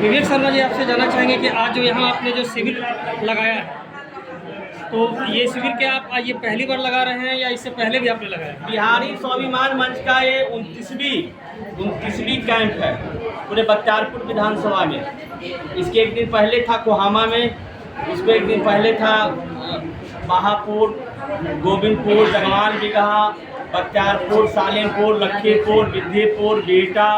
विवेक शर्मा जी, आपसे जानना चाहेंगे कि आज जो यहाँ आपने जो शिविर लगाया है, तो ये शिविर क्या आप आज ये पहली बार लगा रहे हैं या इससे पहले भी आपने लगाया? बिहारी स्वाभिमान मंच का ये 29वीं कैंप है पूरे बख्तियारपुर विधानसभा में। इसके एक दिन पहले था कोहामा में, इसको एक दिन पहले था बहापुर, गोविंदपुर, जगवान बिगहा, बख्तियारपुर, सालेमपुर, लखीमपुर, विद्यपुर, बिहटा,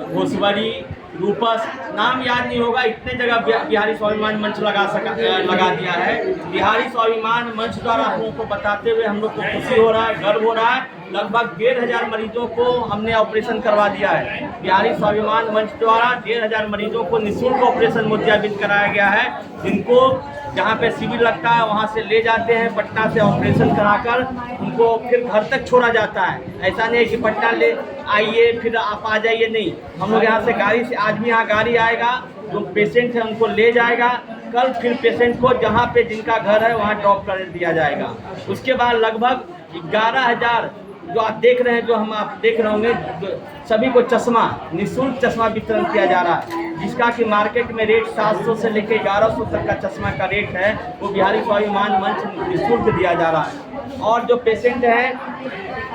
घोसवरी, रूपस, नाम याद नहीं होगा, इतने जगह बिहारी स्वाभिमान मंच लगा दिया है। बिहारी स्वाभिमान मंच द्वारा हम लोग को बताते हुए हम लोग को खुशी हो रहा है, गर्व हो रहा है। लगभग 1,500 मरीजों को हमने ऑपरेशन करवा दिया है। बिहारी स्वाभिमान मंच द्वारा 1,500 मरीजों को निःशुल्क ऑपरेशन मोतियाबिंद कराया गया है। जिनको जहाँ पे शिविर लगता है वहाँ से ले जाते हैं, पटना से ऑपरेशन कराकर उनको फिर घर तक छोड़ा जाता है। ऐसा नहीं है कि पटना ले आइए फिर आप आ जाइए, नहीं। हम लोग यहाँ से गाड़ी से, आज भी यहाँ गाड़ी आएगा, जो पेशेंट है उनको ले जाएगा, कल फिर पेशेंट को जहाँ पे जिनका घर है वहाँ ड्रॉप कर दिया जाएगा। उसके बाद लगभग 11,000 जो आप देख रहे हैं, जो हम आप देख रहे होंगे, सभी को चश्मा, निःशुल्क चश्मा वितरण किया जा रहा है। जिसका कि मार्केट में रेट 700 से लेकर 1100 तक का चश्मा का रेट है, वो बिहारी स्वाभिमान मंच निःशुल्क दिया जा रहा है। और जो पेशेंट हैं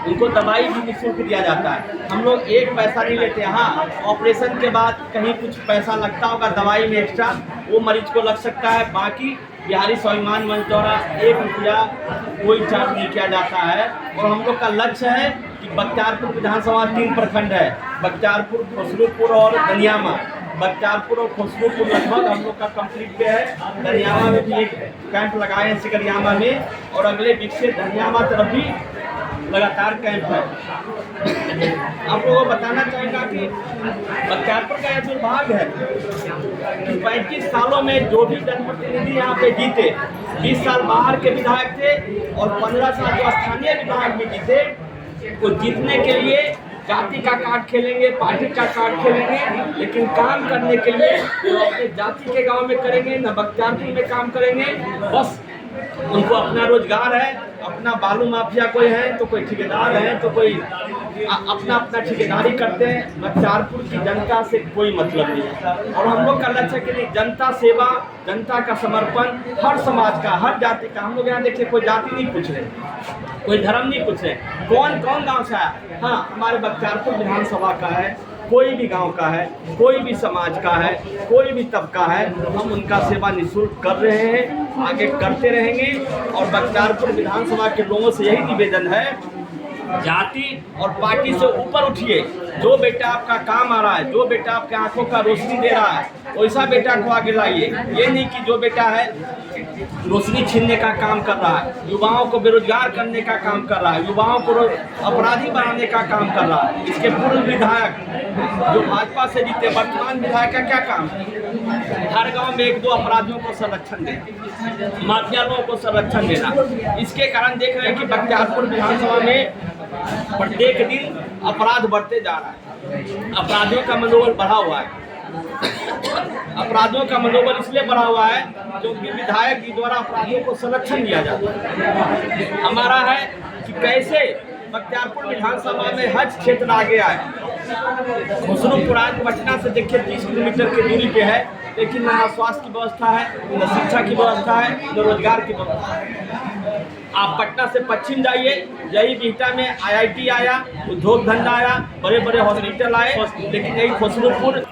उनको दवाई भी निःशुल्क दिया जाता है। हम लोग एक पैसा नहीं लेते। हाँ, ऑपरेशन के बाद कहीं कुछ पैसा लगता होगा दवाई में एक्स्ट्रा, वो मरीज को लग सकता है। बाकी बिहारी स्वाभिमान मंच द्वारा 1 रुपया कोई चार्ज नहीं किया जाता है। और हम लोग का लक्ष्य है कि बख्तियारपुर विधानसभा 3 प्रखंड है, बख्तियारपुर, खुसरूपुर और दनियामा। बख्तियारपुर और खुसरूपुर लगभग हम लोग का कंप्लीट पे है। दनियामा में भी एक कैंप लगाए हैं, सिकरियामा में, और अगले वीक से दनियामा तरफ भी लगातार कैंप है। आप लोगों को बताना चाहेगा कि बख्तियारपुर का यह दुर्भाग है कि 35 सालों में जो भी जनप्रतिनिधि यहाँ पे जीते, 20 साल बाहर के विधायक थे और 15 साल जो स्थानीय विधायक भी जीते, वो जीतने के लिए जाति का कार्ड खेलेंगे, पार्टी का कार्ड खेलेंगे, लेकिन काम करने के लिए वो अपने जाति के गांव में करेंगे, न बख्तियारपुर में काम करेंगे। बस उनको अपना रोजगार है, अपना बालू माफिया कोई है तो कोई ठेकेदार है तो कोई अपना ठेकेदारी करते हैं। बख्तियारपुर की जनता से कोई मतलब नहीं है। और हम लोग का लक्ष्य है कि नहीं, जनता सेवा, जनता का समर्पण, हर समाज का, हर जाति का। हम लोग यहाँ देखिए कोई जाति नहीं पूछ रहे, कोई धर्म नहीं पूछ रहे, कौन गांव से आया। हाँ, हमारे बख्तियारपुर विधानसभा का है, कोई भी गांव का है, कोई भी समाज का है, कोई भी तबका है, हम उनका सेवा निःशुल्क कर रहे हैं, आगे करते रहेंगे। और बख्तियारपुर विधानसभा के लोगों से यही निवेदन है, जाति और पार्टी से ऊपर उठिए। जो बेटा आपका काम आ रहा है, जो बेटा आपके आंखों का रोशनी दे रहा है, वैसा बेटा को आगे लाइए। ये नहीं कि जो बेटा है रोशनी छीनने का काम कर रहा है, युवाओं को बेरोजगार करने का काम कर रहा है, युवाओं को अपराधी बनाने का काम कर रहा है। इसके पूर्व विधायक जो भाजपा से जीते, वर्तमान विधायक का क्या काम है? हर गांव में 1-2 अपराधियों को संरक्षण देना, माफिया लोगों को संरक्षण देना। इसके कारण देख रहे हैं कि बख्तियारपुर विधानसभा में प्रत्येक दिन अपराध बढ़ते जा रहा है। अपराधियों का मनोबल बढ़ा हुआ है। अपराधियों का मनोबल इसलिए बढ़ा हुआ है क्योंकि विधायक जी द्वारा अपराधियों को संरक्षण दिया जाता है। हमारा है कि कैसे बख्तियारपुर विधानसभा में हज क्षेत्र आगे आए। खुसरूपुर आज पटना से देखिए 30 किलोमीटर की दूरी पे है, लेकिन न स्वास्थ्य की व्यवस्था है, न शिक्षा की व्यवस्था है, न रोजगार की व्यवस्था है। आप पटना से पश्चिम जाइए, यही बिहटा में IIT आया, उद्योग धंधा आया, बड़े बड़े हॉस्पिटल आए, लेकिन यही खुसरूपुर।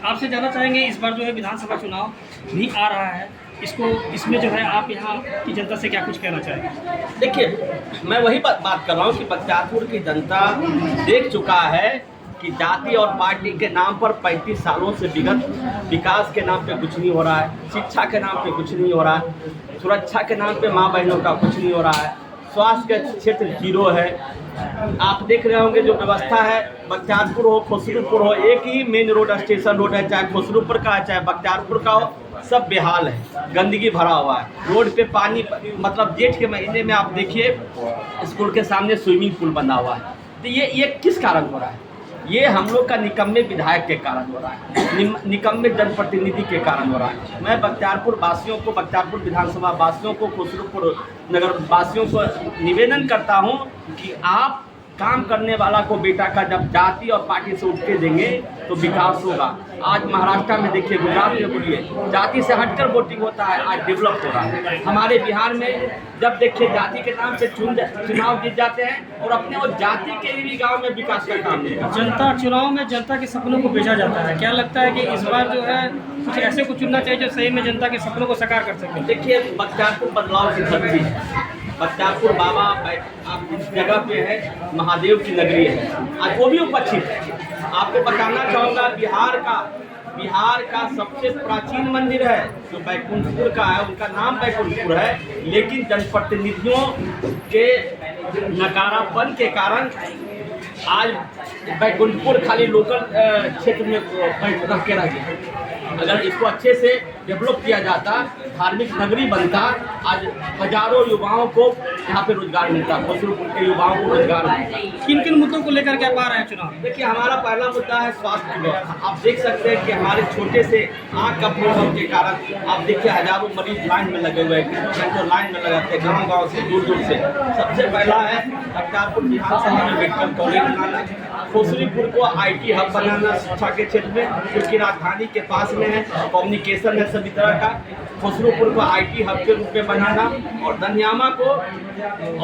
आपसे जानना चाहेंगे, इस बार जो है विधानसभा चुनाव भी आ रहा है, इसमें जो है आप यहाँ की जनता से क्या कुछ कहना चाहेंगे? देखिए, मैं वही बात कर रहा हूँ कि बख्तियारपुर की जनता देख चुका है कि जाति और पार्टी के नाम पर 35 सालों से विकास के नाम पे कुछ नहीं हो रहा है, शिक्षा के नाम पे कुछ नहीं हो रहा है, सुरक्षा के नाम पे माँ बहनों का कुछ नहीं हो रहा है, स्वास्थ्य के क्षेत्र 0 है। आप देख रहे होंगे जो व्यवस्था है, बख्तियारपुर हो, खुसरूपुर हो, एक ही मेन रोड, स्टेशन रोड है, चाहे खुसरूपुर का है चाहे बख्तियारपुर का हो, सब बेहाल है, गंदगी भरा हुआ है। रोड पे पानी, मतलब जेठ के महीने में आप देखिए स्कूल के सामने स्विमिंग पूल बना हुआ है। तो ये किस कारण हो रहा है? ये हम लोग का निकम्मे विधायक के कारण हो रहा है, निकम्मे जनप्रतिनिधि के कारण हो रहा है। मैं बख्तियारपुर वासियों को, बख्तियारपुर विधानसभा वासियों को, खुसरूपुर नगर वासियों को निवेदन करता हूं कि आप काम करने वाला को बेटा का जब जाति और पार्टी से उठ के देंगे तो विकास होगा। आज महाराष्ट्र में देखिए, गुजरात में बोलिए, जाति से हटकर वोटिंग होता है, आज डेवलप हो रहा है। हमारे बिहार में जब देखिए जाति के नाम से चुनाव जीत जाते हैं और अपने वो जाति के भी गांव में विकास का काम नहीं करते। जनता चुनाव में जनता के सपनों को बेचा जाता है। क्या लगता है कि इस बार जो है कुछ ऐसे को चुनना चाहिए जो सही में जनता के सपनों को साकार कर सके? देखिए, बख्तियारपुर बदलाव की धरती है। बख्तियारपुर बाबा आप इस जगह पे है, महादेव की नगरी है, आज वो भी उपस्थित है। आपको बताना चाहूँगा, बिहार का सबसे प्राचीन मंदिर है जो बैकुंठपुर का है, उनका नाम बैकुंठपुर है, लेकिन जनप्रतिनिधियों के नकारापन के कारण आज बैकुंठपुर खाली लोकल क्षेत्र में रख के रह गया। अगर इसको अच्छे से डेवलप किया जाता, धार्मिक नगरी बनता, आज हजारों युवाओं को यहाँ पे रोजगार मिलता, खुसरूपुर के युवाओं को रोजगार मिलता। किन किन मुद्दों को लेकर के आप आ रहे हैं चुनाव? देखिए, हमारा पहला मुद्दा है स्वास्थ्य की व्यवस्था। आप देख सकते हैं कि हमारे छोटे से आँख का प्रॉब्लम के कारण आप देखिए हजारों मरीज लाइन में लगे हुए हैं, लाइन में लगाते हैं गाँव से, दूर दूर से। सबसे पहला है बख्तियारपुर विधानसभा में मेडिकल कॉलेज बनाना, खुसरूपुर को IT हब बनाना शिक्षा के क्षेत्र में, क्योंकि राजधानी के पास में है, कम्युनिकेशन है सभी तरह का। खुसरूपुर को IT हब के रूप में बनाना और दनियामा को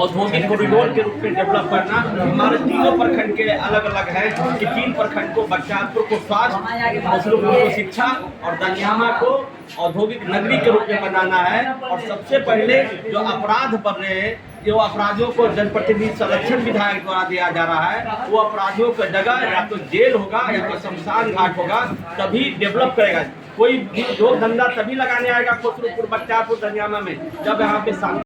औद्योगिक कॉरिडोर के रूप में डेवलप करना। हमारे तीनों प्रखंड के अलग अलग है कि 3 प्रखंड को, बख्तियारपुर को स्वास्थ्य, खुसरूपुर को शिक्षा और दनियामा को औद्योगिक नगरी के रूप में बनाना है। और सबसे पहले जो अपराध बढ़ रहे हैं, जो अपराधियों को जनप्रतिनिधि संरक्षण विधायक द्वारा दिया जा रहा है, वो अपराधियों की जगह या तो जेल होगा या तो शमशान घाट होगा, तभी डेवलप करेगा। कोई भी जो धंधा तभी लगाने आएगा खुसरूपुर, बख्तियारपुर, दनियामा में, जब यहाँ पे